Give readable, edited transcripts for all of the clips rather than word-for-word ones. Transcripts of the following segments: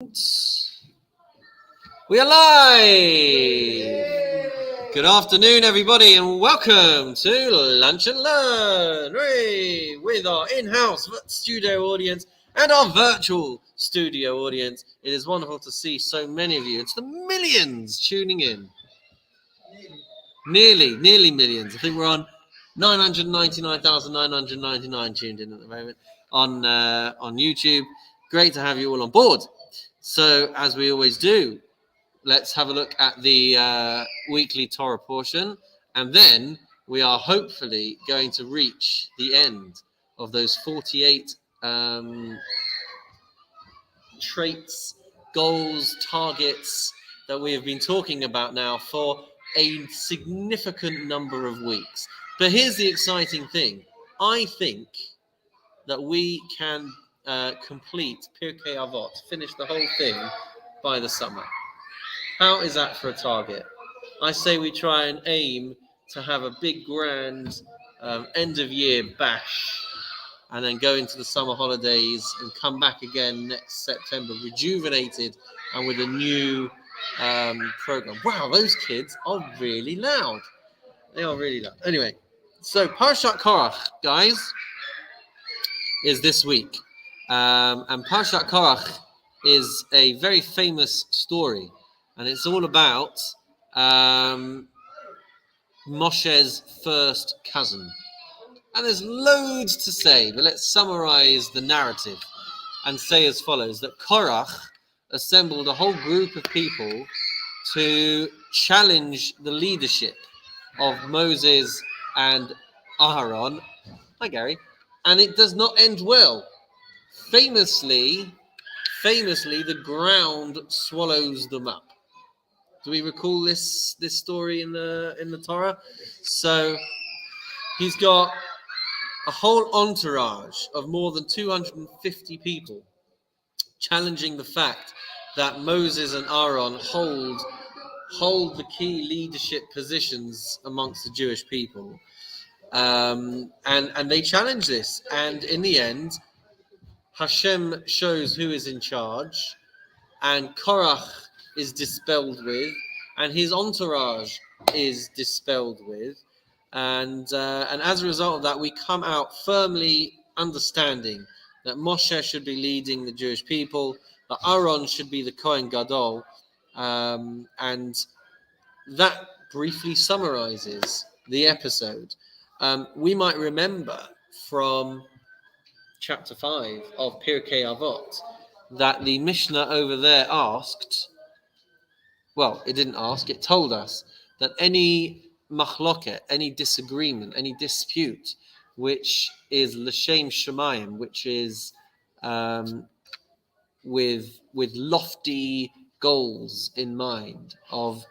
We are live! Good afternoon, everybody, and welcome to Lunch and Learn with our in-house studio audience and our virtual studio audience. It is wonderful to see so many of you. It's the millions tuning in. Nearly millions. I think we're on 999,999 tuned in at the moment on YouTube. Great to have you all on board. So, as we always do, let's have a look at the weekly Torah portion, and then we are hopefully going to reach the end of those 48 traits, goals, targets that we have been talking about now for a significant number of weeks. But here's the exciting thing. I think that we can complete Pirkei Avot, finish the whole thing by the summer. How is that for a target? I say we try and aim to have a big, grand end-of-year bash and then go into the summer holidays and come back again next September, rejuvenated and with a new program. Wow, those kids are really loud. They are really loud. Anyway, so Parashat Korach, guys, is this week. And Parashat Korach is a very famous story. And it's all about Moshe's first cousin. And there's loads to say, but let's summarize the narrative and say as follows, that Korach assembled a whole group of people to challenge the leadership of Moses and Aharon. Hi, Gary. And it does not end well. Famously, the ground swallows them up. Do we recall this story in the Torah? So he's got a whole entourage of more than 250 people challenging the fact that Moses and Aaron hold the key leadership positions amongst the Jewish people, and they challenge this. And in the end, Hashem shows who is in charge, and Korach is dispelled with, and his entourage is dispelled with, and as a result of that, we come out firmly understanding that Moshe should be leading the Jewish people, that Aaron should be the Kohen Gadol, and that briefly summarizes the episode. We might remember from chapter 5 of Pirkei Avot that the Mishnah over there asked, well, it didn't ask, it told us that any machloket, any disagreement, any dispute, which is l'shem shemayim, which is with lofty goals in mind of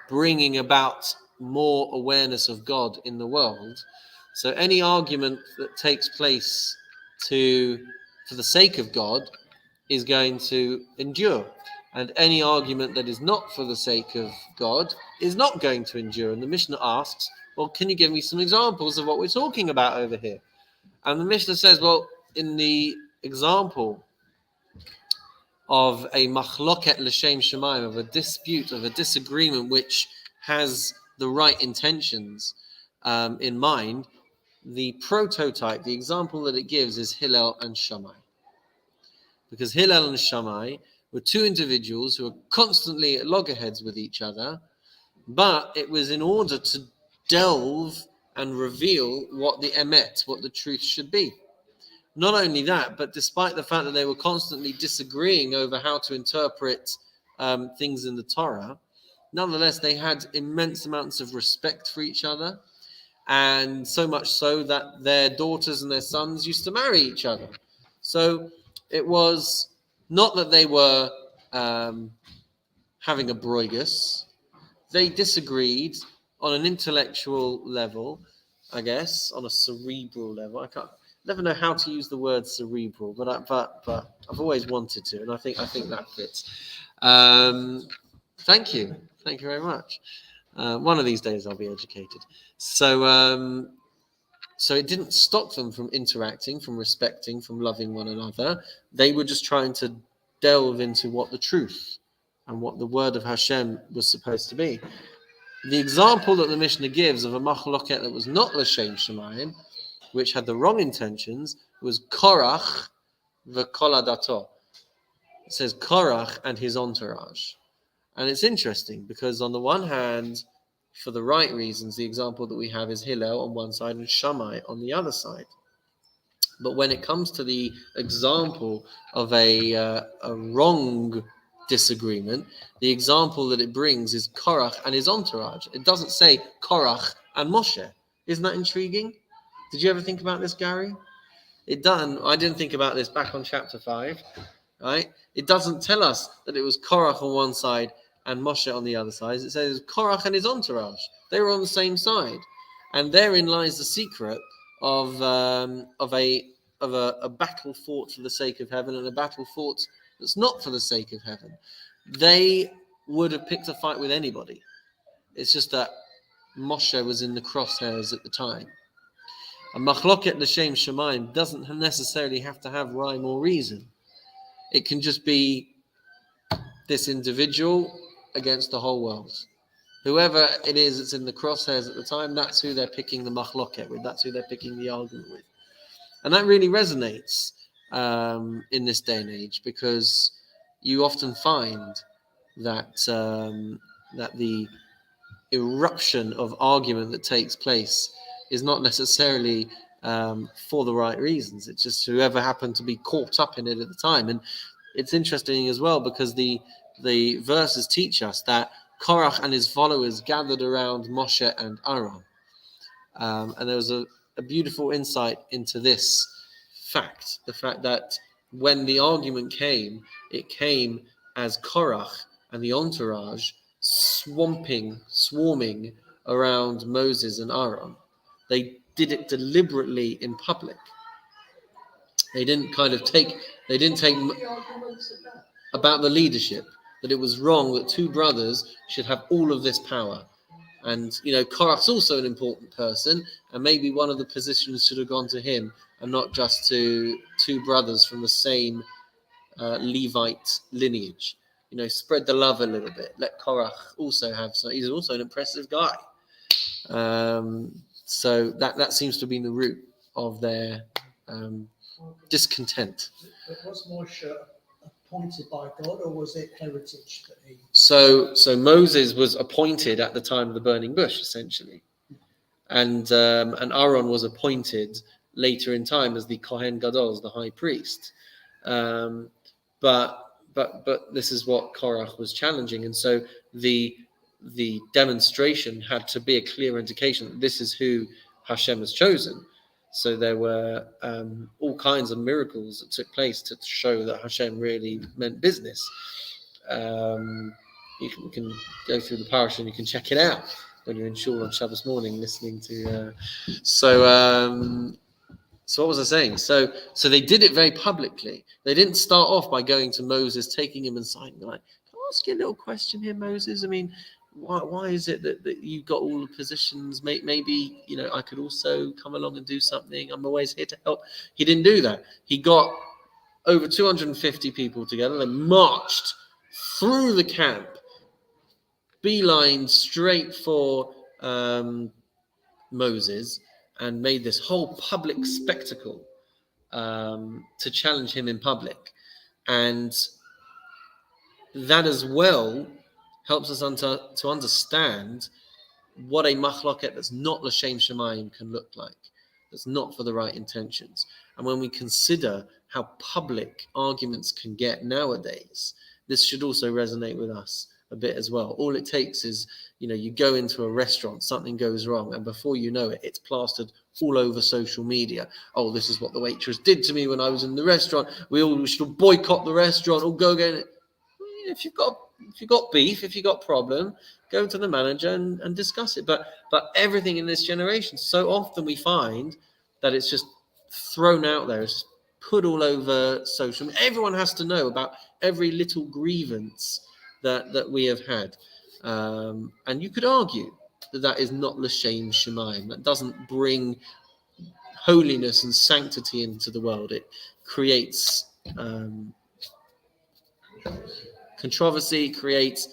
bringing about more awareness of God in the world. So any argument that takes place for the sake of God is going to endure. And any argument that is not for the sake of God is not going to endure. And the Mishnah asks, well, can you give me some examples of what we're talking about over here? And the Mishnah says, well, in the example of a machloket l'shem shemayim, of a dispute, of a disagreement which has the right intentions in mind, the prototype, the example that it gives is Hillel and Shammai. Because Hillel and Shammai were two individuals who were constantly at loggerheads with each other, but it was in order to delve and reveal what the emet, what the truth should be. Not only that, but despite the fact that they were constantly disagreeing over how to interpret things in the Torah, nonetheless, they had immense amounts of respect for each other, and so much so that their daughters and their sons used to marry each other. So it was not that they were having a broigus. They disagreed on an intellectual level, I guess, on a cerebral level. I never know how to use the word cerebral, but I've always wanted to, and I think that fits. Thank you very much. One of these days I'll be educated. So it didn't stop them from interacting, from respecting, from loving one another. They were just trying to delve into what the truth and what the word of Hashem was supposed to be. The example that the Mishnah gives of a machloket that was not l'shem shemayim, which had the wrong intentions, was Korach v'kol adato. It says Korach and his entourage. And it's interesting because on the one hand, for the right reasons, the example that we have is Hillel on one side and Shammai on the other side. But when it comes to the example of a wrong disagreement, the example that it brings is Korach and his entourage. It doesn't say Korach and Moshe. Isn't that intriguing? Did you ever think about this, Gary? I didn't think about this back on chapter 5. Right? It doesn't tell us that it was Korach on one side and Moshe on the other side. It says Korach and his entourage. They were on the same side, and therein lies the secret of a battle fought for the sake of heaven and a battle fought that's not for the sake of heaven. They would have picked a fight with anybody. It's just that Moshe was in the crosshairs at the time. A machloket l'shem shemayim doesn't necessarily have to have rhyme or reason. It can just be this individual against the whole world. Whoever it is that's in the crosshairs at the time, that's who they're picking the machloket with. That's who they're picking the argument with. And that really resonates in this day and age, because you often find that that the eruption of argument that takes place is not necessarily for the right reasons. It's just whoever happened to be caught up in it at the time. And it's interesting as well because the verses teach us that Korach and his followers gathered around Moshe and Aaron. And there was a beautiful insight into this fact, the fact that when the argument came, it came as Korach and the entourage swarming around Moses and Aaron. They did it deliberately in public. They didn't take about the leadership, that it was wrong that two brothers should have all of this power. And, Korach's also an important person, and maybe one of the positions should have gone to him and not just to two brothers from the same Levite lineage. Spread the love a little bit. Let Korach also have some. He's also an impressive guy. So that seems to have been the root of their discontent. But was Moshe appointed by God, or was it heritage that he? So Moses was appointed at the time of the burning bush, essentially, and Aaron was appointed later in time as the Kohen Gadol, the high priest. But this is what Korach was challenging, and so the demonstration had to be a clear indication that this is who Hashem has chosen. So there were all kinds of miracles that took place to show that Hashem really meant business. You can go through the parish and you can check it out when you're in shul on Shabbos morning listening to. So what was I saying? So they did it very publicly. They didn't start off by going to Moses, taking him aside and like, can I ask you a little question here, Moses? I mean, why is it that you've got all the positions? Maybe, I could also come along and do something. I'm always here to help. He didn't do that. He got over 250 people together. They marched through the camp, beeline straight for Moses, and made this whole public spectacle to challenge him in public. And that as well helps us to understand what a machloket that's not l'shem shemayim can look like, that's not for the right intentions. And when we consider how public arguments can get nowadays, this should also resonate with us a bit as well. All it takes is, you go into a restaurant, something goes wrong, and before you know it, it's plastered all over social media. Oh, this is what the waitress did to me when I was in the restaurant. We should boycott the restaurant or go again. If you've got beef, if you've got problem, go to the manager and discuss it. But everything in this generation, so often we find that it's just thrown out there. It's put all over social media. Everyone has to know about every little grievance that we have had. And you could argue that is not l'shem shemayim. That doesn't bring holiness and sanctity into the world. It creates controversy, it creates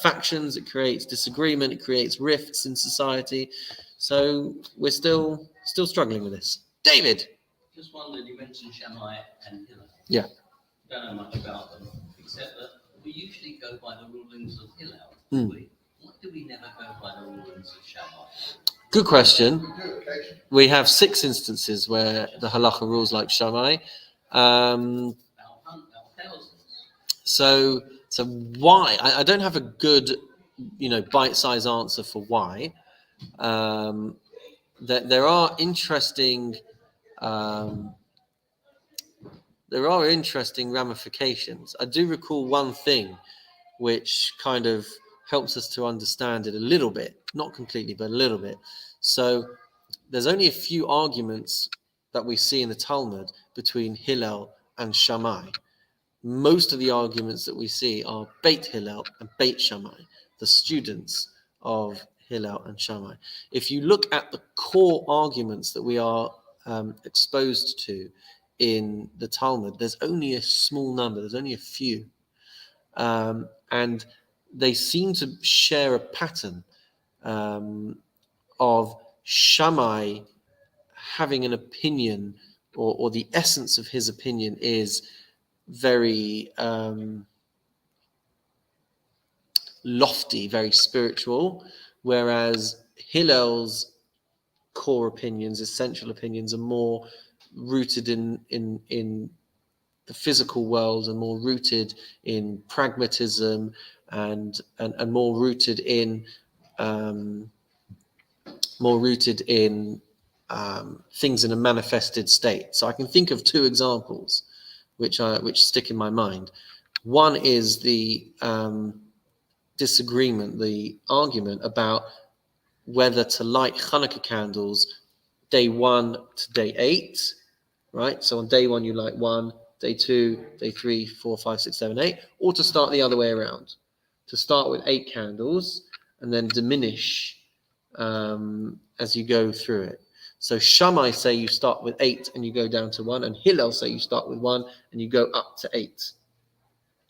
factions, it creates disagreement, it creates rifts in society. So we're still struggling with this. David. Just wondered, you mentioned Shammai and Hillel. Yeah. Don't know much about them, except that we usually go by the rulings of Hillel. Why do we never go by the rulings of Shammai? Good question. We have 6 instances where the halacha rules like Shammai. So why? I don't have a good, bite-sized answer for why. There are interesting ramifications. I do recall one thing which kind of helps us to understand it a little bit, not completely, but a little bit. So there's only a few arguments that we see in the Talmud between Hillel and Shammai. Most of the arguments that we see are Beit Hillel and Beit Shammai, the students of Hillel and Shammai. If you look at the core arguments that we are exposed to in the Talmud, there's only a small number, there's only a few. And they seem to share a pattern of Shammai having an opinion, or the essence of his opinion is very lofty, very spiritual, whereas Hillel's core opinions, essential opinions, are more rooted in the physical world and more rooted in pragmatism and more rooted in things in a manifested state. So I can think of 2 examples which stick in my mind. One is the disagreement, the argument about whether to light Hanukkah candles day 1 to day 8, right? So on day 1 you light 1, day 2, day 3, 4, 5, 6, 7, 8, or to start the other way around, to start with 8 candles and then diminish as you go through it. So Shammai say you start with 8 and you go down to 1, and Hillel say you start with 1 and you go up to 8.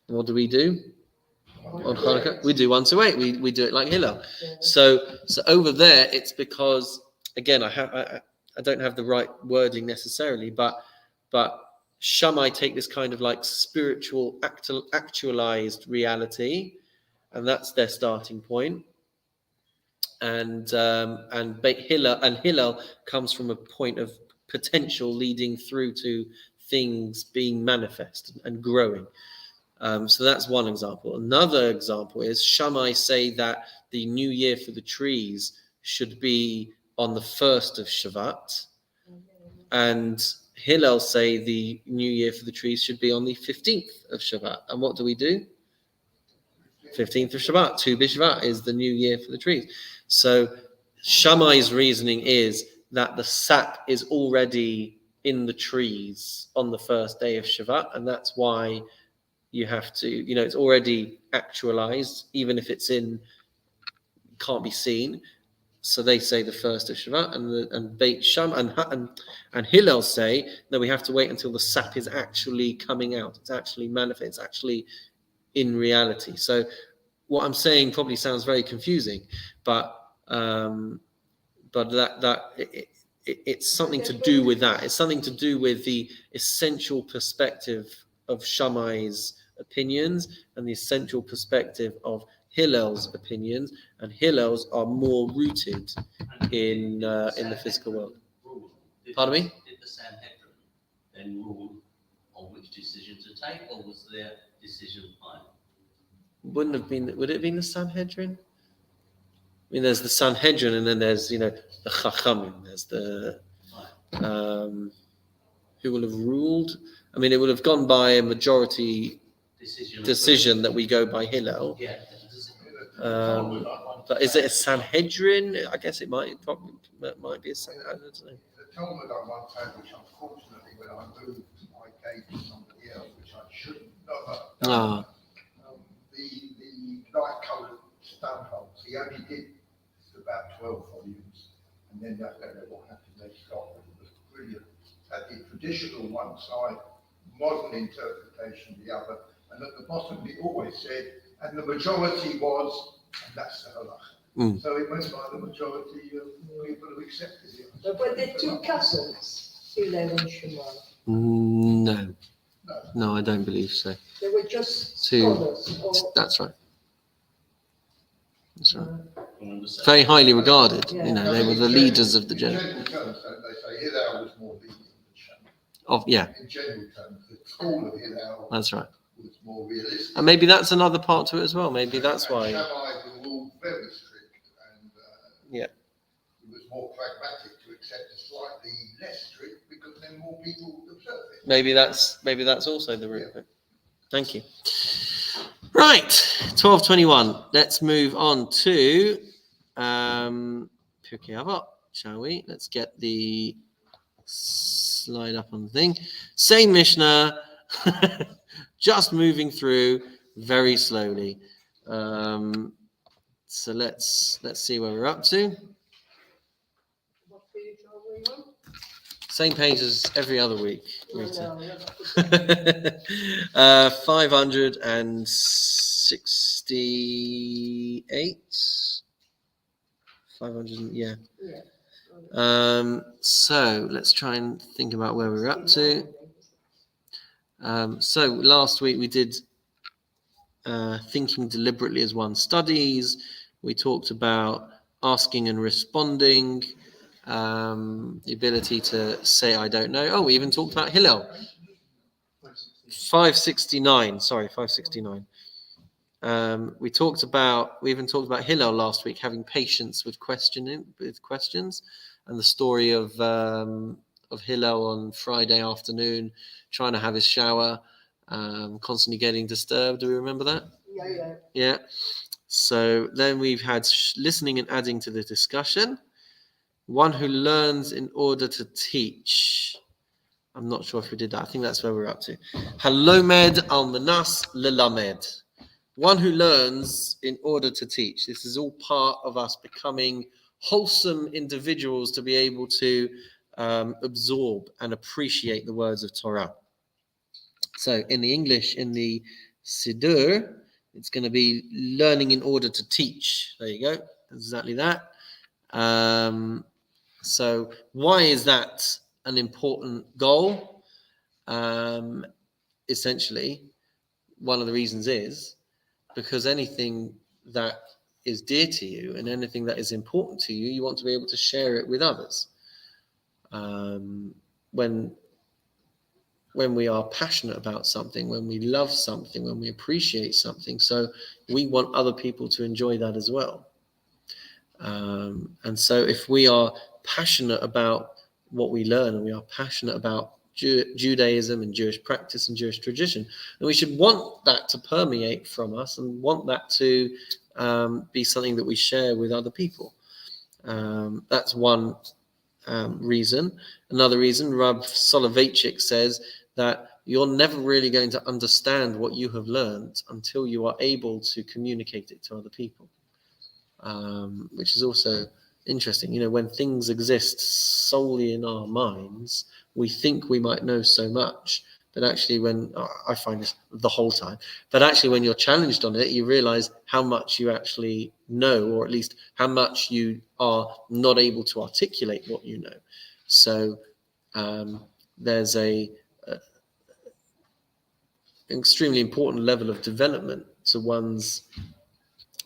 And what do we do on Hanukkah? We do 1 to 8. We do it like Hillel. So over there, it's because, again, I don't have the right wording necessarily, but Shammai take this kind of like spiritual actualized reality, and that's their starting point. And Hillel comes from a point of potential leading through to things being manifest and growing. So that's one example. Another example is Shammai say that the new year for the trees should be on the 1st of Shavat, and Hillel say the new year for the trees should be on the 15th of Shavat. And what do we do? 15th of Shavat, Tu B'Shvat is the new year for the trees. So Shammai's reasoning is that the sap is already in the trees on the first day of Shavat, and that's why you have to, it's already actualized, even if it's can't be seen. So they say the 1st of Shavat, and Beit Shammai and Hillel say that we have to wait until the sap is actually coming out. It's actually manifest. It's actually in reality. So what I'm saying probably sounds very confusing, but it's something to do with that. It's something to do with the essential perspective of Shammai's opinions and the essential perspective of Hillel's opinions, and Hillel's are more rooted in the physical world. Pardon me? Did the Sanhedrin then rule on which decision to take, or was their decision final? Would it have been the Sanhedrin? I mean, there's the Sanhedrin, and then there's the Chachamim. There's the who will have ruled. I mean, it would have gone by a majority decision that we go by Hillel. Yeah. But is it a Sanhedrin? I guess it might be a Sanhedrin. I don't know. The Talmud I once had, which unfortunately when I moved, I gave to somebody else, which I shouldn't have done. The light-coloured stoneholds, he only did about 12 volumes, and then I don't know what happened. They stopped. It was brilliant. Had the traditional one side, modern interpretation the other, And at the bottom it always said, and the majority was, and that's the halacha. So it went by the majority of people who accepted it. But were there two cousins, Hillel and Shimon? No, No. no, I don't believe so. They were just Two. scholars. Or, That's right. That's right. From the same- Very highly regarded. Yeah. You know, they were the leaders of the In general. general terms, they say Hillel was more lenient than Shammai. Of yeah, In general terms, the school of Hillel that's right. was more realistic. And maybe that's another part to it as well. Maybe that's And why. Shammai were all very strict, and Yeah. it was more pragmatic to accept a slightly less strict because then more people would observe it. Maybe that's also the root of it. Thank you. Right, 12:21. Let's move on to Pirkei Avot, shall we? Let's get the slide up on the thing. Same Mishnah, just moving through very slowly. So let's see where we're up to. what page are we on? Same page as every other week, No, Rita. no, 568. 500, yeah. yeah. So let's try and think about where we're up to. So last week we did thinking deliberately as one studies. We talked about asking and responding, the ability to say I don't know. Oh, we even talked about Hillel. 569. Sorry, 569. We even talked about Hillel last week, having patience with questions, and the story of Hillel on Friday afternoon, trying to have his shower, constantly getting disturbed. Do we remember that? Yeah. Yeah. So then we've had listening and adding to the discussion. One who learns in order to teach. I'm not sure if we did that. I think that's where we're up to. Halomed al manas lelamed. One who learns in order to teach. This is all part of us becoming wholesome individuals to be able to absorb and appreciate the words of Torah. So in the English, in the Siddur, it's going to be learning in order to teach. There you go. Exactly that. So why is that an important goal? Essentially, one of the reasons is because anything that is dear to you and anything that is important to you, you want to be able to share it with others. When we are passionate about something, when we love something, when we appreciate something, so we want other people to enjoy that as well. And so if we are passionate about what we learn and we are passionate about Judaism and Jewish practice and Jewish tradition, then we should want that to permeate from us and want that to be something that we share with other people. That's one reason. Another reason, Rav Soloveitchik says that you're never really going to understand what you have learned until you are able to communicate it to other people, which is also interesting. You know, when things exist solely in our minds, we think we might know so much, but actually I find this the whole time, but actually when you're challenged on it, you realize how much you actually know, or at least how much you are not able to articulate what you know. So there's an extremely important level of development to one's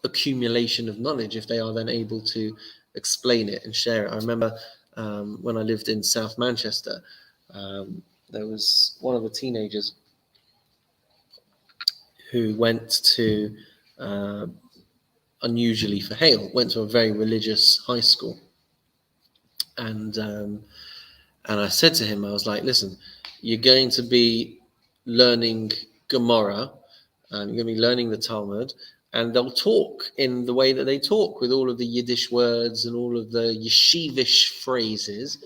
accumulation of knowledge if they are then able to explain it and share it. I remember when I lived in South Manchester, there was one of the teenagers who went to, unusually for Hale, went to a very religious high school. And I said to him, I was like, listen, you're going to be learning Gemara, you're going to be learning the Talmud, and they'll talk in the way that they talk with all of the Yiddish words and all of the yeshivish phrases.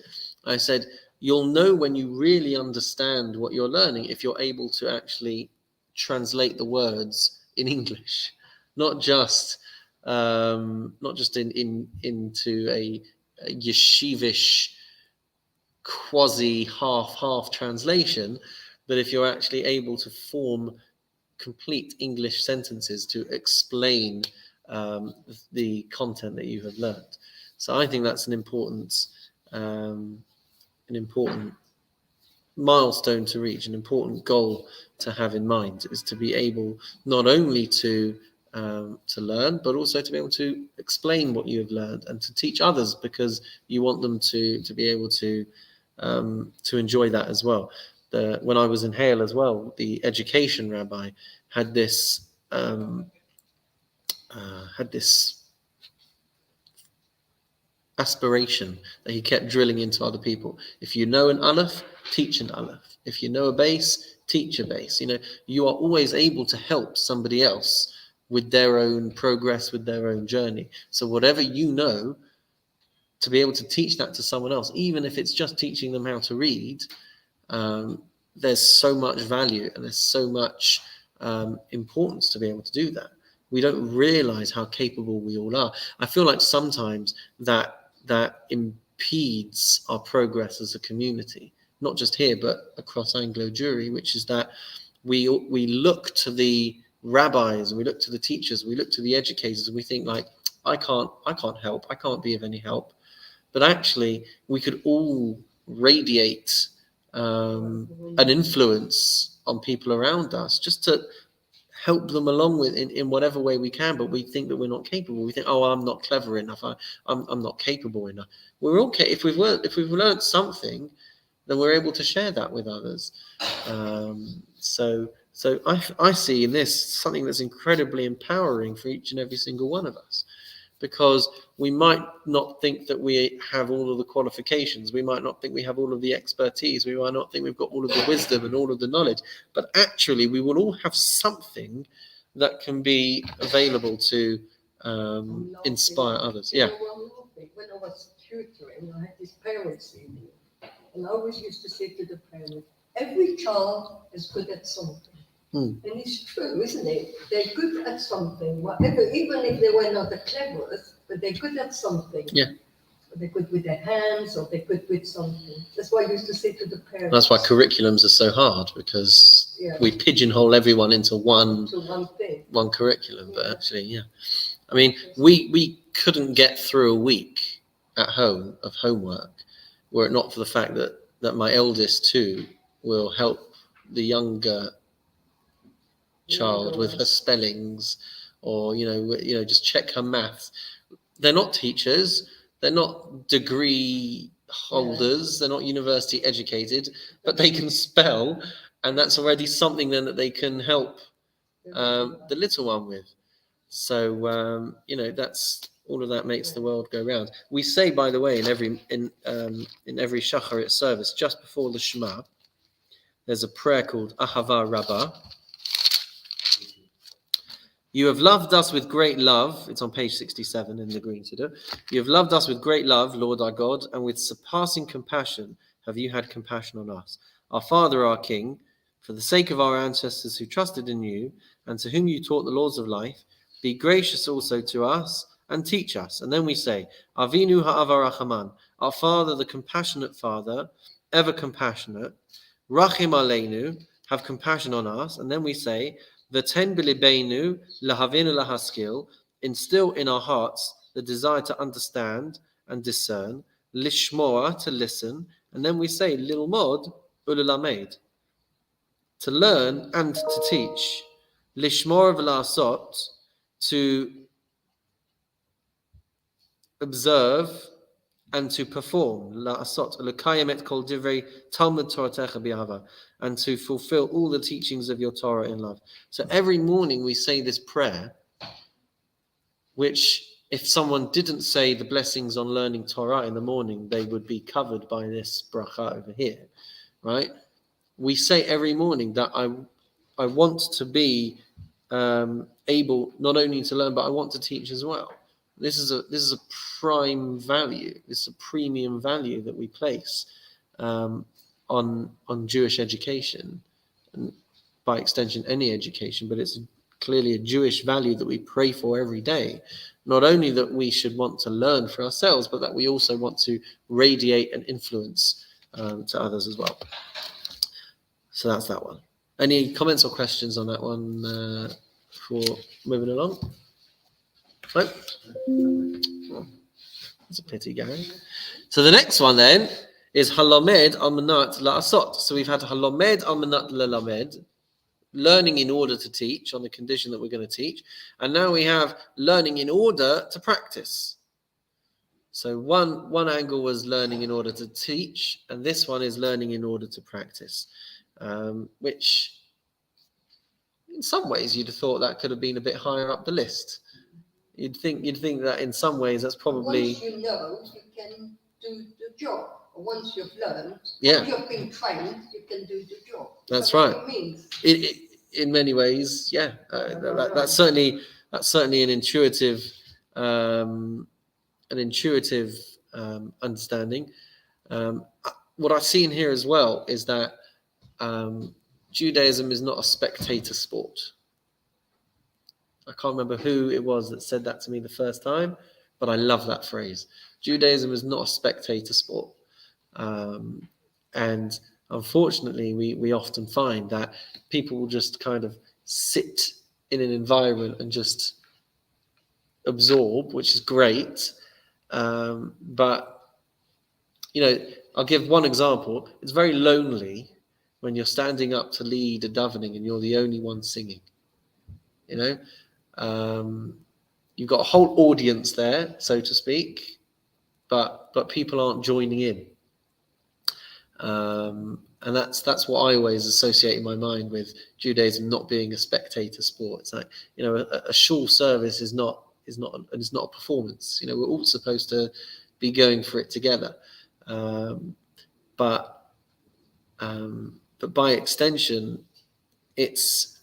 I said, you'll know when you really understand what you're learning if you're able to actually translate the words in English, not just into a yeshivish quasi half translation, but if you're actually able to form complete English sentences to explain the content that you have learned. So I think that's an important milestone to reach, an important goal to have in mind, is to be able not only to learn, but also to be able to explain what you have learned and to teach others, because you want them to be able to enjoy that as well. When I was in Hale as well, the education rabbi had this aspiration that he kept drilling into other people. If you know an aleph, teach an aleph. If you know a base, teach a base. You are always able to help somebody else with their own progress, with their own journey. So whatever you know, to be able to teach that to someone else, even if it's just teaching them how to read, there's so much value and there's so much importance to be able to do that. We don't realize how capable we all are. I feel like sometimes that impedes our progress as a community, not just here, but across Anglo Jewry, which is that we look to the rabbis, and we look to the teachers, we look to the educators, and we think like, I can't help, I can't be of any help. But actually, we could all radiate an influence on people around us, just to help them along with in whatever way we can. But we think that we're not capable. We think, oh, I'm not clever enough. I'm not capable enough. We're okay if we've learned something, then we're able to share that with others. So I see in this something that's incredibly empowering for each and every single one of us, because we might not think that we have all of the qualifications. We might not think we have all of the expertise. We might not think we've got all of the wisdom and all of the knowledge. But actually, we will all have something that can be available to inspire others. Yeah. When I was tutoring, I had this parents' evening, and I always used to say to the parents, every child is good at something. And it's true, isn't it? They're good at something, whatever, even if they were not the cleverest, but they're good at something. Yeah. They're good with their hands, or they're good with something. That's why I used to say to the parents. That's why curriculums are so hard, because we pigeonhole everyone into one thing, one curriculum. But actually, I mean, we couldn't get through a week at home of homework were it not for the fact that my eldest too will help the younger child with her spellings, or just check her maths. They're not teachers, they're not degree holders, they're not university educated, but they can spell, and that's already something then that they can help the little one with. So that's all of that makes the world go round. We say, by the way, in every Shacharit service, just before the Shema, there's a prayer called Ahava Rabbah. You have loved us with great love. It's on page 67 in the Green Siddur. You have loved us with great love, Lord our God, and with surpassing compassion have you had compassion on us. Our Father, our King, for the sake of our ancestors who trusted in you, and to whom you taught the laws of life, be gracious also to us and teach us. And then we say, Avinu ha'ava rachaman, our Father, the compassionate Father, ever compassionate, Rachim aleinu, have compassion on us. And then we say, V'ten b'libeinu lahavinu lahaskil, instill in our hearts the desire to understand and discern, lishmoa, to listen, and then we say lilmod ululamed, to learn and to teach, lishmoa v'lasot, to observe and to perform, la'asot l'kayem et kol divrei Talmud Toratecha bi'ahava, and to fulfill all the teachings of your Torah in love. So every morning we say this prayer, which if someone didn't say the blessings on learning Torah in the morning, they would be covered by this bracha over here, right? We say every morning that I want to be able not only to learn, but I want to teach as well. This is a prime value. This is a premium value that we place on Jewish education, and by extension any education. But it's clearly a Jewish value that we pray for every day. Not only that we should want to learn for ourselves, but that we also want to radiate and influence to others as well. So that's that one. Any comments or questions on that one before moving along? No? Oh, that's a pity, Gary. So the next one then is halomed al manat la'asot. So we've had halomed al manat la'lamed, learning in order to teach on the condition that we're going to teach. And now we have learning in order to practice. So one angle was learning in order to teach, and this one is learning in order to practice, which in some ways you'd have thought that could have been a bit higher up the list. You'd think that in some ways that's probably... Once you know, you can do the job. Once you've learned, Yeah. once you've been trained, you can do the job. That's what right. it means. In many ways, yeah. That's certainly an intuitive understanding. What I've seen here as well is that Judaism is not a spectator sport. I can't remember who it was that said that to me the first time, but I love that phrase. Judaism is not a spectator sport. And unfortunately, we often find that people will just kind of sit in an environment and just absorb, which is great. But, I'll give one example. It's very lonely when you're standing up to lead a davening and you're the only one singing. You've got a whole audience there, so to speak, but people aren't joining in. And that's what I always associate in my mind with Judaism not being a spectator sport. It's like, a shul service is not a performance. We're all supposed to be going for it together. But by extension, it's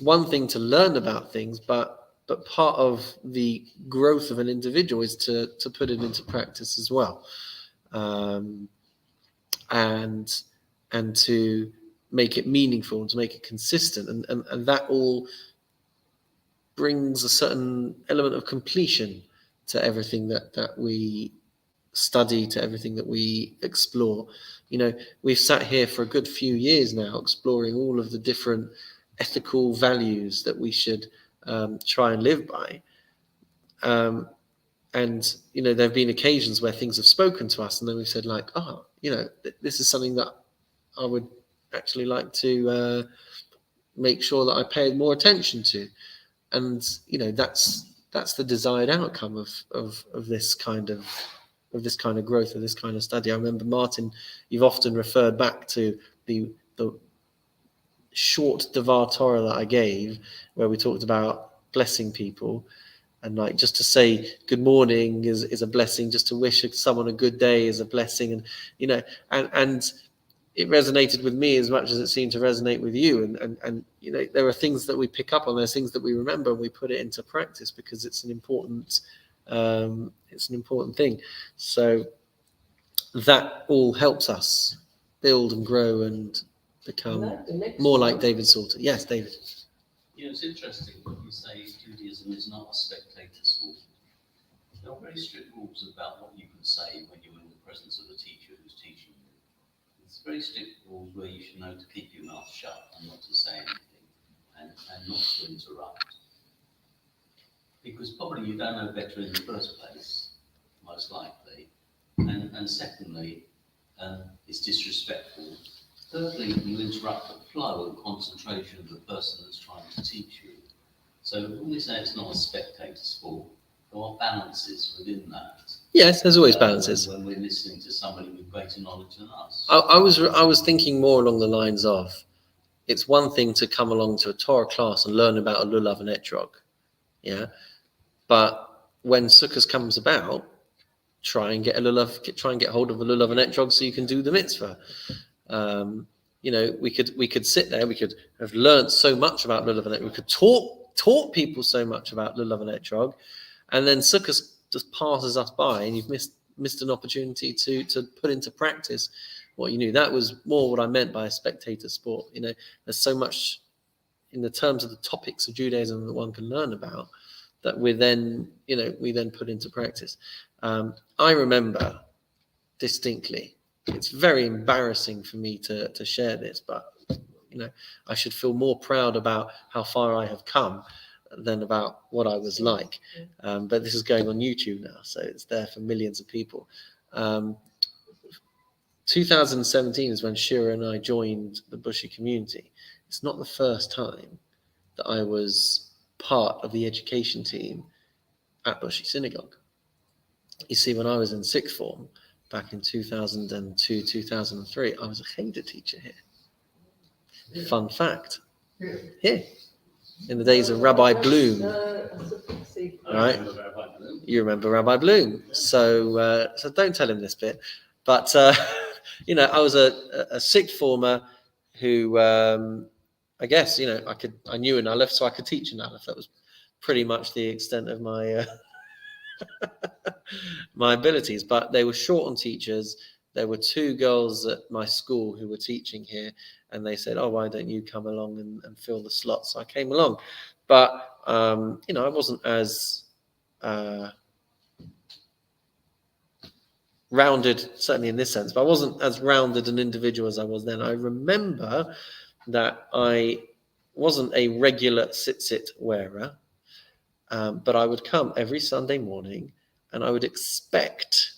one thing to learn about things, but part of the growth of an individual is to put it into practice as well. And to make it meaningful and to make it consistent, and that all brings a certain element of completion to everything that we study, to everything that we explore. We've sat here for a good few years now exploring all of the different ethical values that we should try and live by. And there have been occasions where things have spoken to us, and then we've said like, this is something that I would actually like to make sure that I pay more attention to. And that's the desired outcome of this kind of growth, of this kind of study. I remember, Martin, you've often referred back to the short Devar Torah that I gave, where we talked about blessing people. And like, just to say good morning is a blessing. Just to wish someone a good day is a blessing. And and it resonated with me as much as it seemed to resonate with you. And there are things that we pick up on. There's things that we remember, and we put it into practice because it's an important thing. So that all helps us build and grow and become more like David Salter. Yes, David. It's interesting when you say Judaism is not a spectator sport. There are very strict rules about what you can say when you're in the presence of a teacher who's teaching you. It's very strict rules where you should know to keep your mouth shut and not to say anything and not to interrupt. Because probably you don't know better in the first place, most likely. And secondly, it's disrespectful. Thirdly, you interrupt the flow and concentration of the person that's trying to teach you. So when we say it's not a spectator sport, there are balances within that. Yes, there's always balances. When we're listening to somebody with greater knowledge than us. I was thinking more along the lines of, it's one thing to come along to a Torah class and learn about a lulav and etrog, yeah. But when Sukkot comes about, try and get hold of a lulav and etrog so you can do the mitzvah. We could sit there. We could have learned so much about lulav and etrog. We could taught people so much about lulav and etrog, and then Sukkot just passes us by, and you've missed an opportunity to put into practice what you knew. That was more what I meant by a spectator sport. There's so much in the terms of the topics of Judaism that one can learn about that we then put into practice. I remember distinctly. It's very embarrassing for me to share this, but I should feel more proud about how far I have come than about what I was like. But this is going on YouTube now, so it's there for millions of people. 2017 is when Shira and I joined the Bushy community. It's not the first time that I was part of the education team at Bushy Synagogue. You see, when I was in sixth form, back in 2002, 2003, I was a Cheder teacher here. Yeah. Fun fact. Yeah. Here. In the days of Rabbi Bloom. Right? You remember Rabbi Bloom. So don't tell him this bit. But, I was a sixth former who, I guess, I knew an Aleph, so I could teach an Aleph. That was pretty much the extent of my my abilities. But they were short on teachers. There were two girls at my school who were teaching here, and they said, "Oh, why don't you come along and fill the slot?" So I came along. But I wasn't as rounded, certainly in this sense, but I wasn't as rounded an individual as I was then. I remember that I wasn't a regular sit wearer, but I would come every Sunday morning and I would expect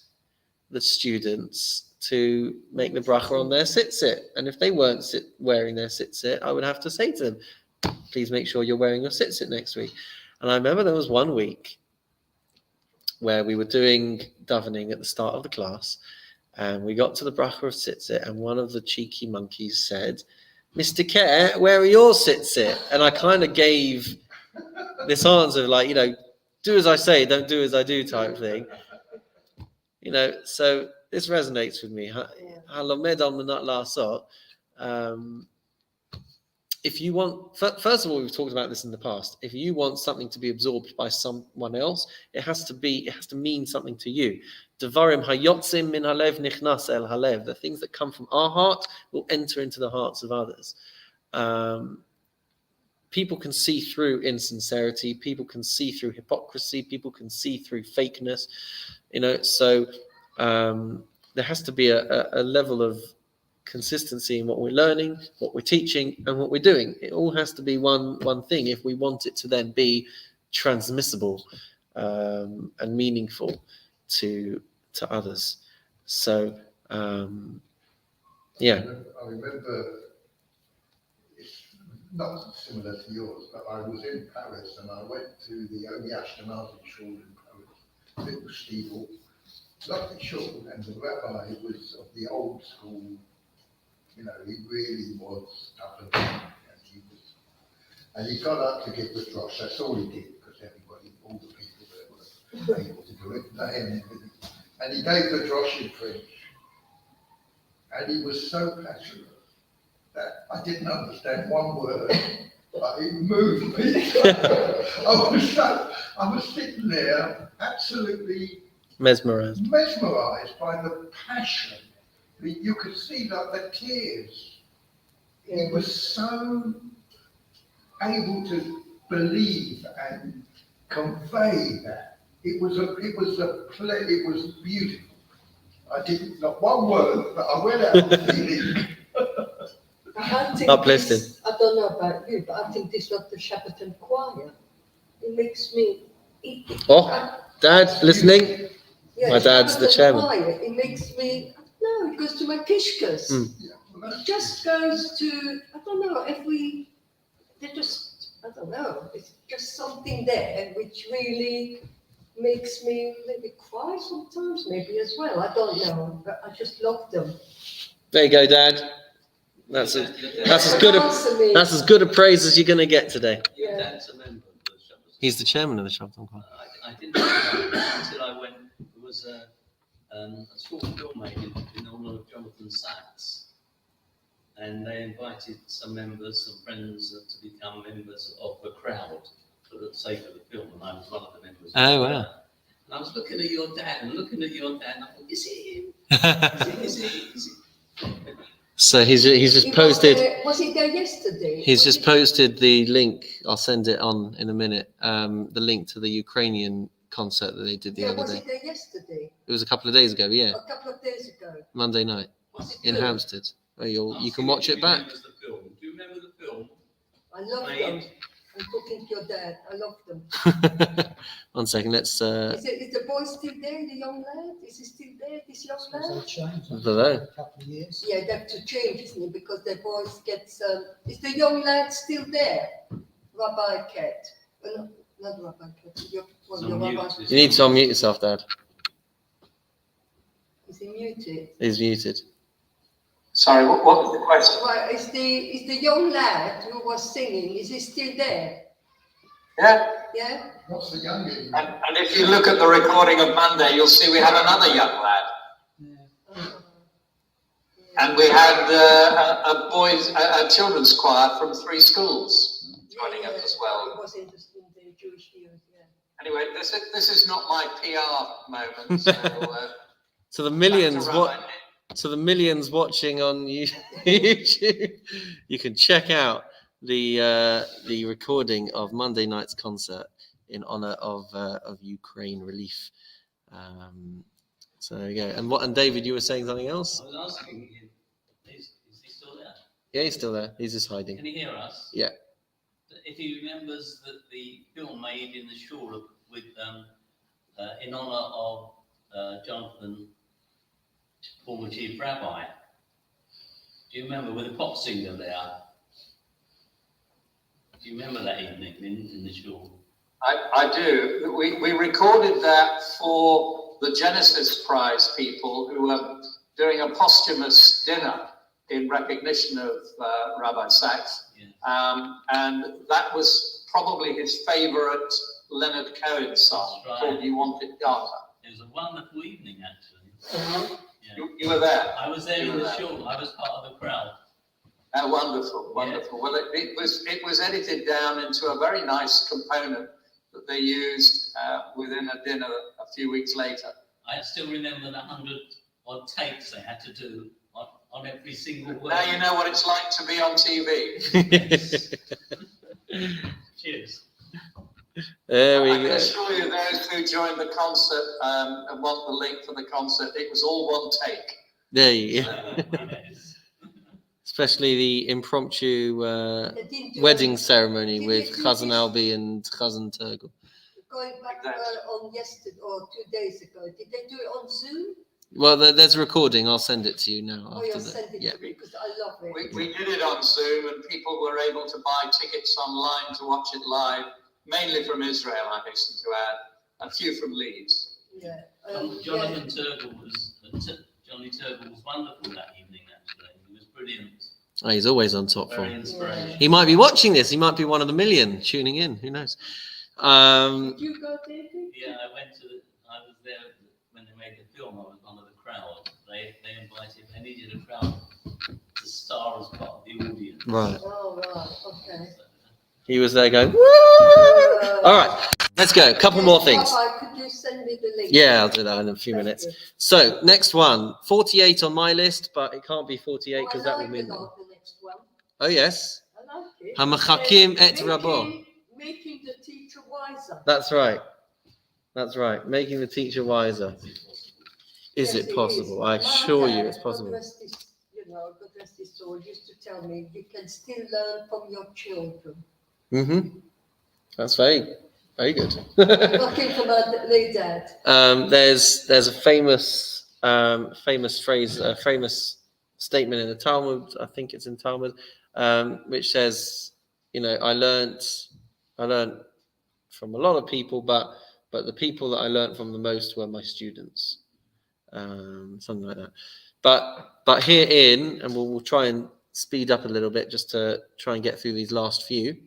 the students to make the bracha on their sit. And if they weren't wearing their sit, I would have to say to them, please make sure you're wearing your sit next week. And I remember there was one week where we were doing davening at the start of the class, and we got to the bracha of sit, and one of the cheeky monkeys said, "Mr. Kerr, where are your sit?" And I kind of gave this answer of like, do as I say, don't do as I do type thing. So this resonates with me. If you want, first of all, we've talked about this in the past. If you want something to be absorbed by someone else, it has to mean something to you. Devarim hayotzim min halev nichnas el halev. The things that come from our heart will enter into the hearts of others. People can see through insincerity. People can see through hypocrisy. People can see through fakeness. So there has to be a level of consistency in what we're learning, what we're teaching, and what we're doing. It all has to be one thing if we want it to then be transmissible and meaningful to others. So I remember, it's not similar to yours, but I was in Paris and I went to the only Ashkenazi shul in Paris, little steeple, lovely shul, and the rabbi was of the old school. He really was tough and he got up to give the drosh. That's all he did, because all the people that were able to do it, and he gave the drosh in French. And he was so passionate that I didn't understand one word, but it moved me. I was sitting there absolutely mesmerized by the passion. You could see the tears. He was so able to believe and convey that. It was beautiful. I didn't, not one word, but I went out feeling. Uplifted. I don't know about you, but I think this is not the Shabbaton choir. It makes me. Dad, listening? Yeah, my dad's the chairman. Choir, it makes me. No, it goes to my kishkas. It just goes to, I don't know, it's just something there which really makes me maybe cry sometimes, maybe as well. I don't know, but I just love them. There you go, Dad. That's as good a praise as you're going to get today. Your dad's a member of the Shabbat. He's the chairman of the Shabbat Choir. I didn't know that until I went. There was a short film made in honor of Jonathan Sachs, and they invited some friends to become members of the crowd for the sake of the film, and I was one of the members. Oh, wow. And I was looking at your dad, and I thought, is it him? Is it? So he's just posted. Was he there yesterday? He's just posted the link. I'll send it on in a minute. The link to the Ukrainian concert that they did the other day. Was he there yesterday? It was a couple of days ago. Yeah. A couple of days ago. Monday night in Hampstead. You can watch it back. Do you remember the film? I love Made? them. I'm talking to your dad. I love them. 1 second, let's. Is the boy still there, the young lad? Is he still there, this young Has lad? that changed? I don't know. A couple of years. Yeah, they have to change, isn't it? Because their voice gets. Is the young lad still there? Rabbi Cat. No, not Rabbi Cat. Your Rabbi. You need to unmute yourself, Dad. Is he muted? He's muted. Sorry, what was the question? Right, is the young lad who was singing, is he still there? Yeah, Yeah? What's the young lady? and if you look at the recording of Monday, you'll see we had another young lad. And we had a children's choir from 3 schools joining us as well. It was interesting, the Jewish years, yeah. Anyway, this is not my PR moment. So, To the back millions, to what? Rabbi Nick. To the millions watching on YouTube, you can check out the recording of Monday night's concert in honor of Ukraine relief. So there you go. And David, you were saying something else? I was asking him, is he still there? Yeah, he's still there. He's just hiding. Can he hear us? Yeah. If he remembers that the film made in the shul with in honor of Jonathan, former chief rabbi. Do you remember with a pop singer there? Do you remember that evening in the shul? I do. We recorded that for the Genesis Prize people who were doing a posthumous dinner in recognition of Rabbi Sachs. Yeah. And that was probably his favorite Leonard Cohen song, That's right. called You Want It Data. It was a wonderful evening, actually. Yeah. You were there. I was there in the shul. I was part of the crowd. Oh, wonderful, wonderful. Well, it was edited down into a very nice component that they used within a dinner a few weeks later. I still remember the 100 odd takes they had to do on every single word. Now you know what it's like to be on TV. Cheers. There we I can go. assure you, those who joined the concert and want the link for the concert, it was all one take. There you go. Yes. Especially the impromptu They didn't do wedding any- ceremony Did with they do Cousin this- Albi and Cousin Turgle. Going back Exactly. on yesterday or 2 days ago, did they do it on Zoom? Well, there's a recording. I'll send it to you now. Oh, after you'll the, send it yeah. to me because I love it. We did it on Zoom and people were able to buy tickets online to watch it live, mainly from Israel, I hasten to add, a few from Leeds. Yeah. Jonathan Turgle Johnny Turgle was wonderful that evening, actually. He was brilliant. Oh, he's always on top Very form. inspirational. He might be watching this. He might be one of the million tuning in. Who knows? Did you go, David? Yeah, I was there when they made the film. I was one of the crowd. They needed a crowd to star as part of the audience. Right. Oh, right. Okay. He was there going, woo! All right. Let's go. A couple more things. Rabbi, could you send me the link? Yeah, I'll do that in a few Thank minutes. you. So, next one. 48 on my list, but it can't be 48 Oh, because I that will like mean... a lot, the next one. Oh, yes. I like it. Hamachakim et Rabo. Making the teacher wiser. That's right. That's right. Making the teacher wiser. Is Yes, it possible? I My assure you dad, it's possible. God rest his, God rest his soul, used to tell me, you can still learn from your children. Mm-hmm. That's very good. Talking from our late dad. There's a famous phrase, a famous statement in the Talmud. I think it's in Talmud, which says, I learned from a lot of people, but the people that I learned from the most were my students. Something like that. But herein, and we'll try and speed up a little bit just to try and get through these last few,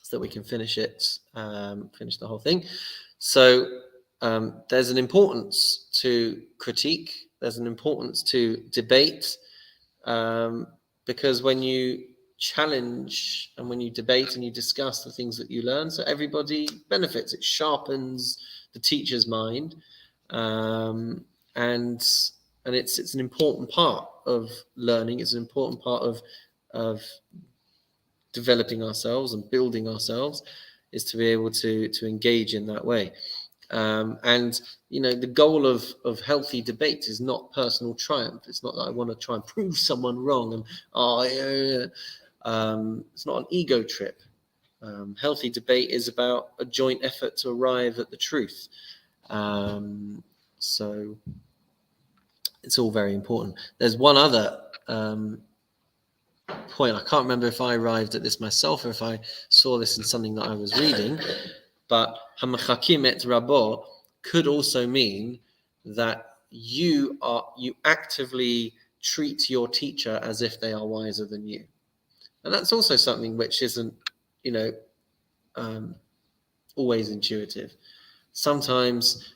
so that we can finish the whole thing. So there's an importance to critique. There's an importance to debate, because when you challenge and when you debate and you discuss the things that you learn, so everybody benefits. It sharpens the teacher's mind, and it's an important part of learning. It's an important part of developing ourselves and building ourselves, is to be able to engage in that way. And the goal of healthy debate is not personal triumph. It's not that I want to try and prove someone wrong and it's not an ego trip. Healthy debate is about a joint effort to arrive at the truth. So it's all very important. There's one other point. I can't remember if I arrived at this myself or if I saw this in something that I was reading, but hamachakim et rabo could also mean that you actively treat your teacher as if they are wiser than you. And that's also something which isn't, always intuitive. Sometimes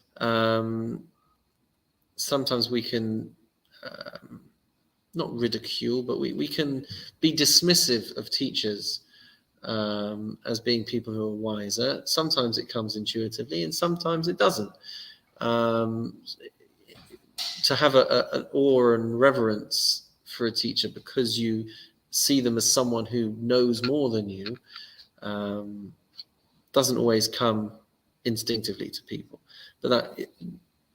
we can not ridicule, but we can be dismissive of teachers as being people who are wiser. Sometimes it comes intuitively, and sometimes it doesn't. To have an awe and reverence for a teacher because you see them as someone who knows more than you doesn't always come instinctively to people. But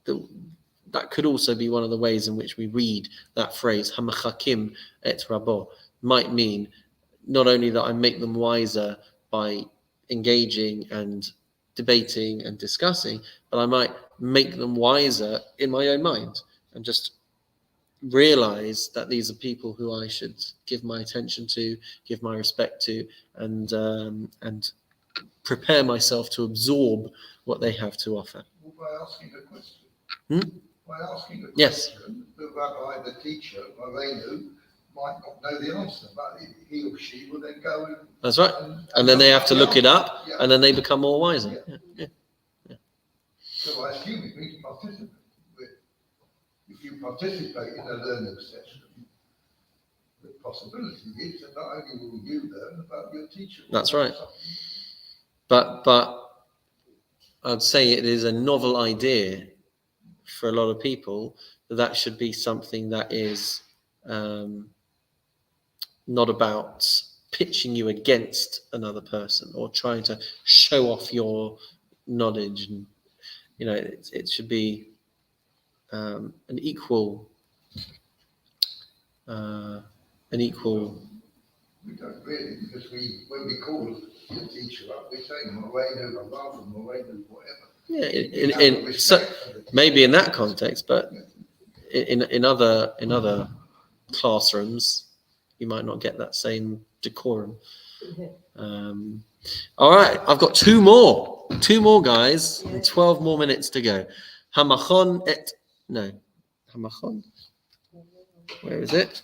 that could also be one of the ways in which we read that phrase, hamachakim et rabo, might mean not only that I make them wiser by engaging and debating and discussing, but I might make them wiser in my own mind and just realize that these are people who I should give my attention to, give my respect to, and prepare myself to absorb what they have to offer. Well, by asking a question. By asking a question, Yes. the rabbi, the teacher, Moreno, might not know the answer, but he or she will then go and... That's right. And then they have to look it up, Yeah. and then they become more wiser. Yeah. So I assume it means participate. If you participate in a learning session, the possibility is that not only will you learn, but your teacher will That's learn right. something. But I'd say it is a novel idea for a lot of people that should be something that is not about pitching you against another person or trying to show off your knowledge. And it should be an equal. We don't really, because when we call the teacher up, we're saying Moreno, Rav, Moreno, whatever. Yeah, We have a respect for the teacher. maybe in that context, but in other classrooms, you might not get that same decorum. All right, I've got two more guys, and 12 more minutes to go. Hamachon. Where is it?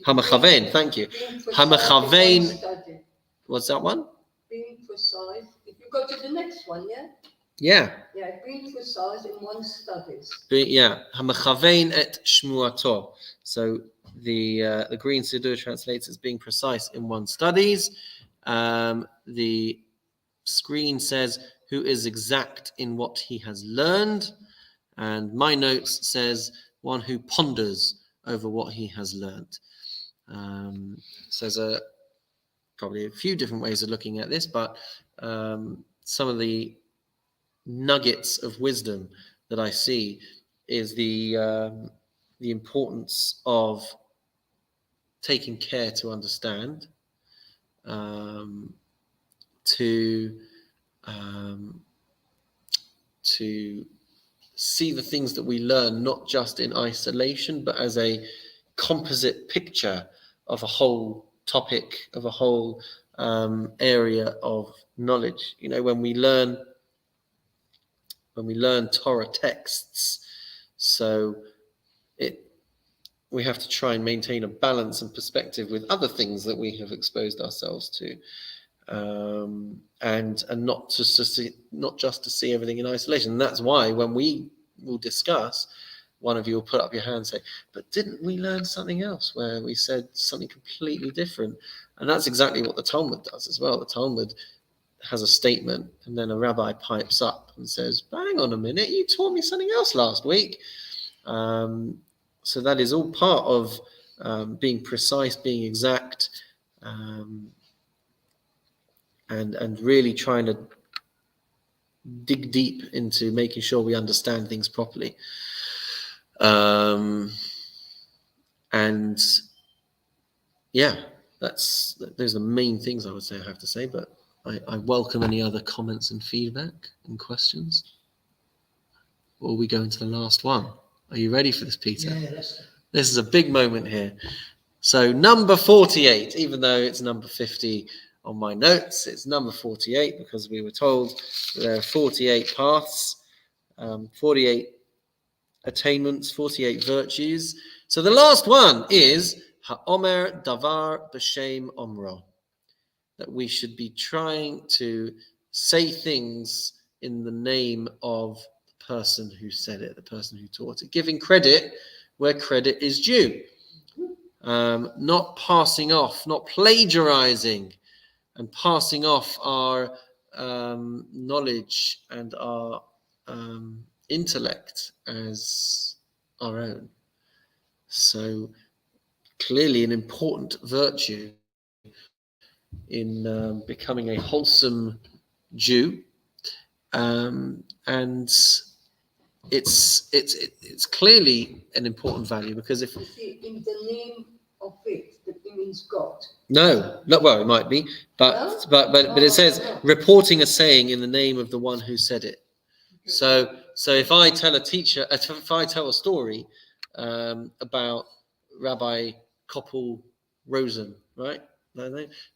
Hamachavein. Thank you. Hamachavein. What's that one? Being precise. If you go to the next one, yeah? Yeah. Yeah, being precise in one's studies. Hamachavein et shmuato. So the Green Siddur translates as being precise in one's studies. The screen says who is exact in what he has learned, and my notes says one who ponders over what he has learned. So there's probably a few different ways of looking at this, but some of the nuggets of wisdom that I see is the importance of taking care to understand, to see the things that we learn not just in isolation, but as a composite picture of a whole topic, of a whole area of knowledge. When we learn Torah texts, so we have to try and maintain a balance and perspective with other things that we have exposed ourselves to, and not just to see everything in isolation. And that's why when we will discuss, one of you will put up your hand and say, but didn't we learn something else where we said something completely different? And that's exactly what the Talmud does as well. The Talmud has a statement, and then a rabbi pipes up and says, hang on a minute, you taught me something else last week. So that is all part of being precise, being exact, and really trying to dig deep into making sure we understand things properly. those are the main things I would say I have to say, but I welcome any other comments and feedback and questions. Or we go into the last one. Are you ready for this, Peter? Yeah, let's go. This is a big moment here. So number 48, even though it's number 50 on my notes, it's number 48 because we were told there are 48 paths, 48 attainments, 48 virtues. So the last one is Ha'omer Davar B'Shem Omro, that we should be trying to say things in the name of the person who said it, the person who taught it, giving credit where credit is due, not passing off, not plagiarizing and passing off our knowledge and our intellect as our own. So clearly an important virtue in becoming a wholesome Jew, and it's clearly an important value because if You see, in the name of it, that means God. well, it might be, but it says reporting a saying in the name of the one who said it. So if I tell a story about Rabbi Koppel Rosen, right,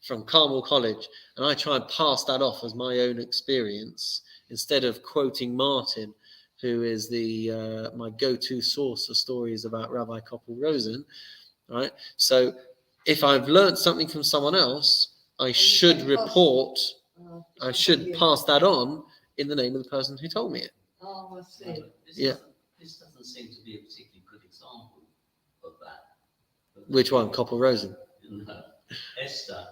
from Carmel College, and I try and pass that off as my own experience instead of quoting Martin, who is my go-to source for stories about Rabbi Koppel Rosen, right? So if I've learned something from someone else, I should report, I should pass that on in the name of the person who told me it. Oh, I see. This doesn't seem to be a particularly good example of that. Which one? Koppel Rosen? No. Esther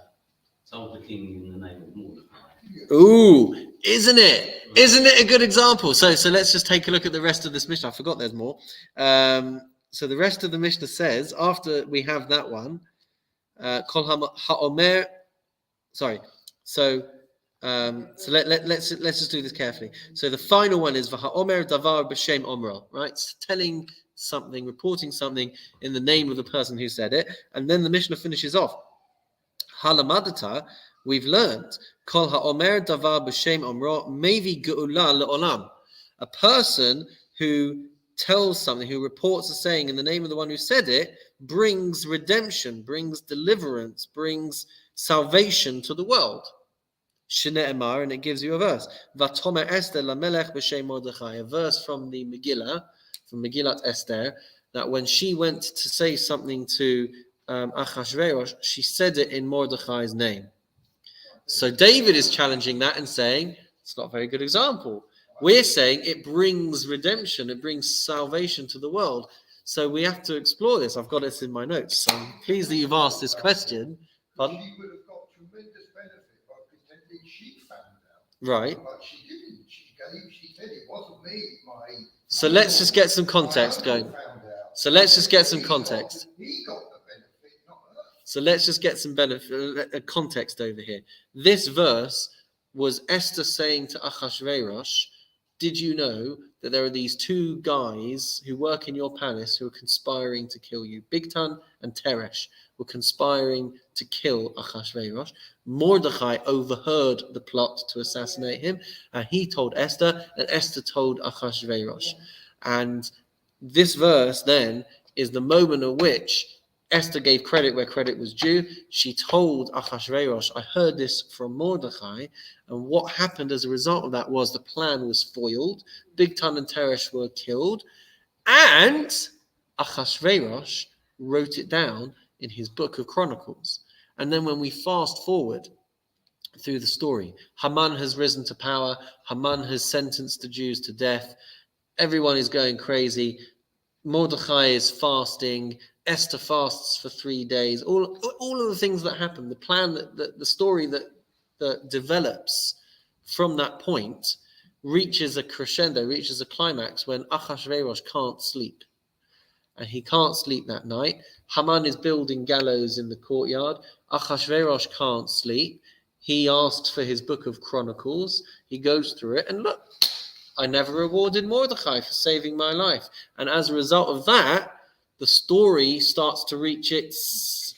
told the king in the name of Mordecai. Ooh, isn't it? Isn't it a good example? So let's just take a look at the rest of this Mishnah. I forgot there's more. So the rest of the Mishnah says, after we have that one, Kol ha'omer. Sorry. So let's just do this carefully. So the final one is V'ha'omer davar b'shem omro, right? It's telling something, reporting something in the name of the person who said it, and then the Mishnah finishes off. Halamadata, we've learned Kol ha'omer davar b'shem omro mevi geula le'olam. A person who tells something, who reports a saying in the name of the one who said it, brings redemption, brings deliverance, brings salvation to the world. Shne'emar, and it gives you a verse. Vatomer Esther lamelech b'shem Mordechai, a verse from the Megillah, from Megillat Esther, that when she went to say something to Achashverosh, she said it in Mordechai's name. So David is challenging that and saying, it's not a very good example. We're saying it brings redemption, it brings salvation to the world. So we have to explore this. I've got this in my notes. So I'm pleased that you've asked this question. Pardon? She would have got tremendous benefit by pretending she found out. Right. But she didn't. She said it wasn't me. So let's just get some context going. So let's just get some context. He got the benefit, not her. So let's just get some context over here. This verse was Esther saying to Achashverosh, did you know that there are these two guys who work in your palace who are conspiring to kill you? Bigtan and Teresh were conspiring to kill Achashverosh. Mordechai overheard the plot to assassinate him, and he told Esther, and Esther told Achashverosh. And this verse then is the moment at which Esther gave credit where credit was due. She told Achashverosh, I heard this from Mordechai, and what happened as a result of that was the plan was foiled. Bigtan and Teresh were killed, and Achashverosh wrote it down in his book of Chronicles. And then when we fast forward through the story, Haman has risen to power. Haman has sentenced the Jews to death. Everyone is going crazy. Mordechai is fasting. Esther fasts for 3 days. All of the things that happen, the plan, the story that develops from that point reaches a crescendo, reaches a climax when Achashverosh can't sleep. And he can't sleep that night. Haman is building gallows in the courtyard. Achashverosh can't sleep. He asks for his book of Chronicles. He goes through it, and look, I never rewarded Mordechai for saving my life. And as a result of that, the story starts to reach its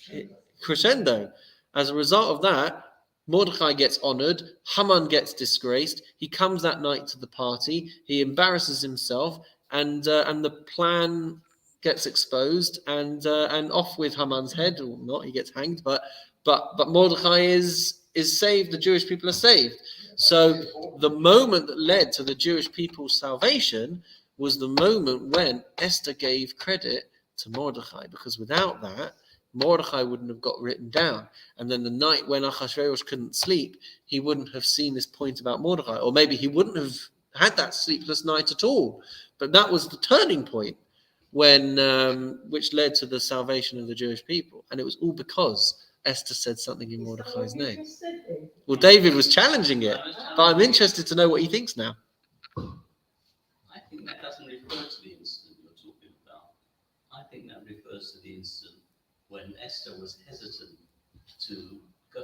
crescendo. As a result of that, Mordechai gets honored, Haman gets disgraced, he comes that night to the party, he embarrasses himself, and the plan gets exposed, and off with Haman's head, or not, he gets hanged, but Mordechai is saved, the Jewish people are saved. So the moment that led to the Jewish people's salvation was the moment when Esther gave credit to Mordechai, because without that, Mordechai wouldn't have got written down. And then the night when Achashverosh couldn't sleep, he wouldn't have seen this point about Mordechai, or maybe he wouldn't have had that sleepless night at all. But that was the turning point when which led to the salvation of the Jewish people. And it was all because Esther said something in Mordechai's name. Well, David was challenging it, but I'm interested to know what he thinks now. I think that doesn't refer to the incident you're talking about. I think that refers to the incident when Esther was hesitant to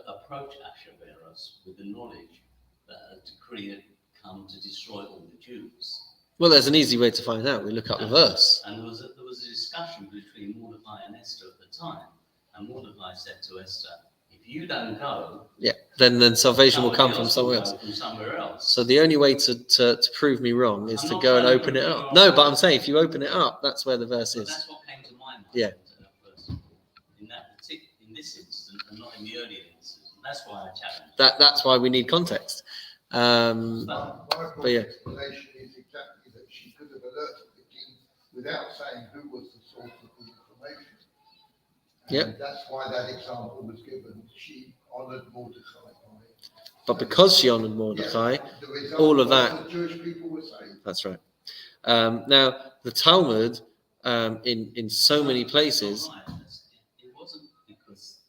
approach Ahasuerus with the knowledge that a decree had come to destroy all the Jews. Well, there's an easy way to find out. We look up the verse. And there was a discussion between Mordecai and Esther at the time. And Mordecai said to Esther, if you don't go, then salvation will come from somewhere else. From somewhere else. So the only way to prove me wrong is to go and open it up. No, but I'm saying if you open it up, that's where the verse is. That's what came to my mind. Yeah. In this instance, and not in the earlier instance. And that's why I challenged. That's why we need context. My But yeah. explanation is exactly that she could have alerted the king without saying who was the source of the information. And that's why that example was given. She honored Mordecai. But because she honored Mordecai, all of that. The Jewish people were saved. That's right. Now, the Talmud, in so many places. It wasn't because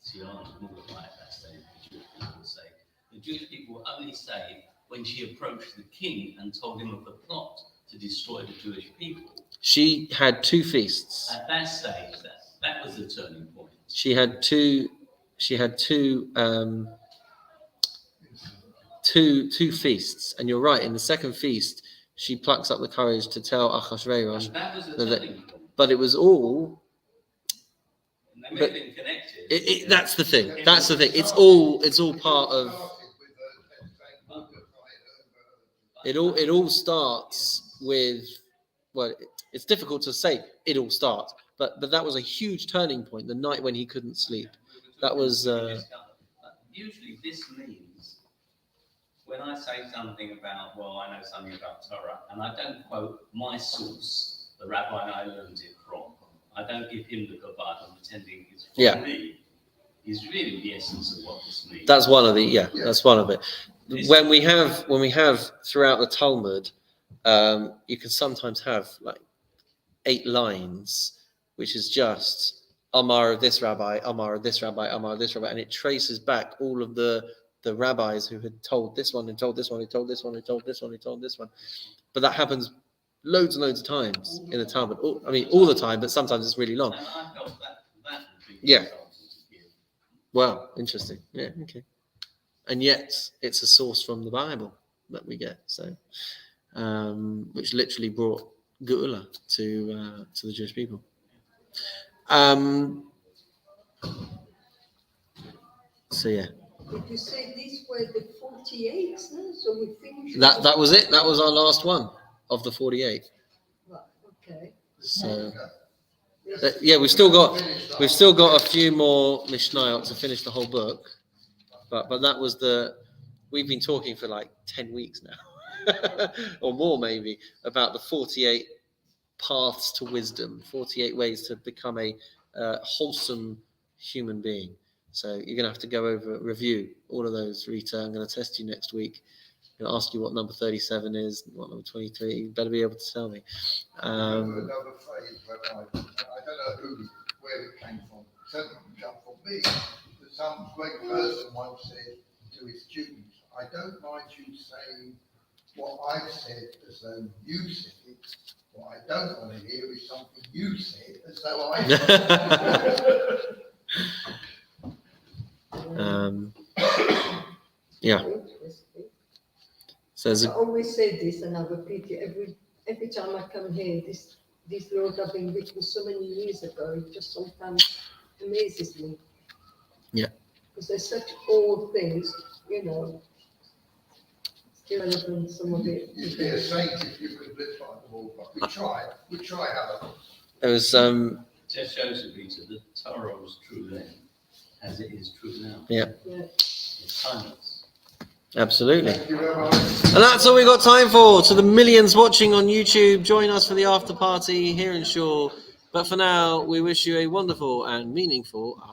she honored Mordecai at that stage, the Jewish people were saved. The Jewish people were only saved when she approached the king and told him of the plot to destroy the Jewish people. She had two feasts. At that stage, that was the turning point. She had two feasts, and you're right. In the second feast, she plucks up the courage to tell Achashverosh. And that was the turning point. But it was all. And they may have been connected. That's the thing. That's the thing. It's all part of. It all starts with. Well, it's difficult to say. It all starts, but that was a huge turning point. The night when he couldn't sleep. That was. Usually, this means when I say something about, I know something about Torah, and I don't quote my source, the rabbi I learned it from. I don't give him the Kabbalah and pretending it's from me. Is really the essence of what this means. That's one of the that's one of it. When we have throughout the Talmud, you can sometimes have like 8 lines, which is just Amar of this rabbi, Amar of this rabbi, Amar of this rabbi, and it traces back all of the rabbis who had told this one and told this one, who told this one, who told this one, who told this one. But that happens loads and loads of times in the Talmud. All the time, but sometimes it's really long. And I felt that would be Yeah. Wow, interesting. Yeah, okay. And yet, it's a source from the Bible that we get. So, which literally brought Geula to the Jewish people. So yeah. Did you say these were the 48? No? So we finished. That was it. That was our last one of the 48. Right, okay. So. Yeah, we've still got a few more Mishnayot to finish the whole book, but that was we've been talking for like 10 weeks now, or more maybe, about the 48 paths to wisdom, 48 ways to become a wholesome human being. So you're going to have to go review all of those, Rita. I'm going to test you next week. I'm going to ask you what number 37 is, what number 23. You better be able to tell me. Another phrase, but I don't know where it came from. It certainly come from me. That some great person once said to his students, "I don't mind you saying what I've said as though you said it. What I don't want to hear is something you said as though I said." Yeah. So I always say this, and I repeat it every time I come here. These laws have been written so many years ago. It just sometimes amazes me. Yeah. because they're such old things, you know. Irrelevant, some of it. You'd be a saint if you could live like them all, but we try hard. There was Just shows you, Peter, that Torah was true then, as it is true now. Yeah. It's timeless. Absolutely. Thank you very much. And that's all we got time for. To the millions watching on YouTube, join us for the after party here in Shore. But for now, we wish you a wonderful and meaningful after.